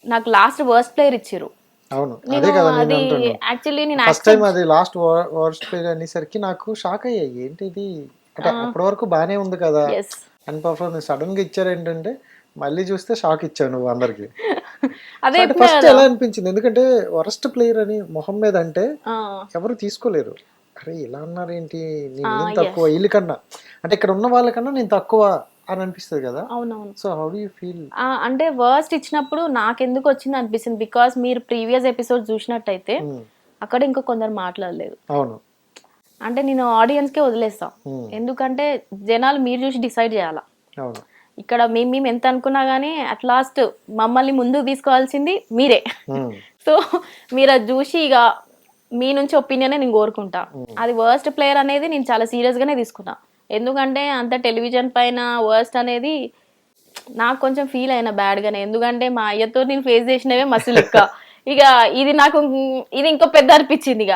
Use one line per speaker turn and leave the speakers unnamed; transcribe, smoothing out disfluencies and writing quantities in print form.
నాకు last worst player ఇచ్చిర్రు.
అవును అదే
నేను
కదా నేను
అది
అంటున్నా.
యాక్చువల్లీ నేను
ఫస్ట్ టైం అది లాస్ట్ వర్స్ట్ ప్లే అనేసరికి నాకు షాక్ అయ్యాయి. ఏంటిది అంటే అప్పటి వరకు బానే ఉంది కదా
ఎస్
అండ్ పర్ఫార్మెన్స్ సడన్ గా ఇచ్చారు ఏంటంటే మళ్ళీ చూస్తే షాక్ ఇచ్చావు నువ్వు అందరికి.
అదే
అంటే
చెప్పినా
ఫస్ట్
కదా.
ఎలా అనిపించింది ఎందుకంటే వరస్ట్ ప్లేయర్ అని మొహం మీద అంటే
ఆ,
ఎవరు తీసుకోలేరు. అరే ఇలా అన్నారు ఏంటి నేను తక్కువ
ఎస్
వీళ్ళకన్నా అంటే ఇక్కడ ఉన్న వాళ్ళకన్నా నేను తక్కువ అని అనిపిస్తుంది కదా.
అవునవును.
So how do you feel?
అంటే వర్స్ట్ ఇచ్చినప్పుడు నాకెందుకు వచ్చింది అనిపిస్తుంది. బికాస్ మీరు ప్రీవియస్ ఎపిసోడ్ చూసినట్టయితే అక్కడ ఇంకా కొందరు మాట్లాడలేదు.
అవును
అంటే నేను ఆడియన్స్కే వదిలేస్తా.
ఉమ్,
ఎందుకంటే జనాలు మీరు చూసి డిసైడ్ చేయాలా.
అవును
ఇక్కడ మేము ఎంత అనుకున్నా కానీ అట్ లాస్ట్ మమ్మల్ని ముందుకు తీసుకోవాల్సింది మీరే.
ఉమ్,
సో మీరు అది చూసి ఇక మీ నుంచి ఒపీనియనే నేను కోరుకుంటా. అది వర్స్ట్ ప్లేయర్ అనేది నేను చాలా సీరియస్గానే తీసుకున్నా. ఎందుకంటే అంత టెలివిజన్ పైన వర్స్ట్ అనేది నాకు కొంచెం ఫీల్ అయినా బ్యాడ్గానే. ఎందుకంటే మా అయ్యతో నేను ఫేస్ చేసినవే మస్తు లెక్క. ఇక ఇది నాకు ఇది ఇంకో పెద్ద అనిపించింది. ఇక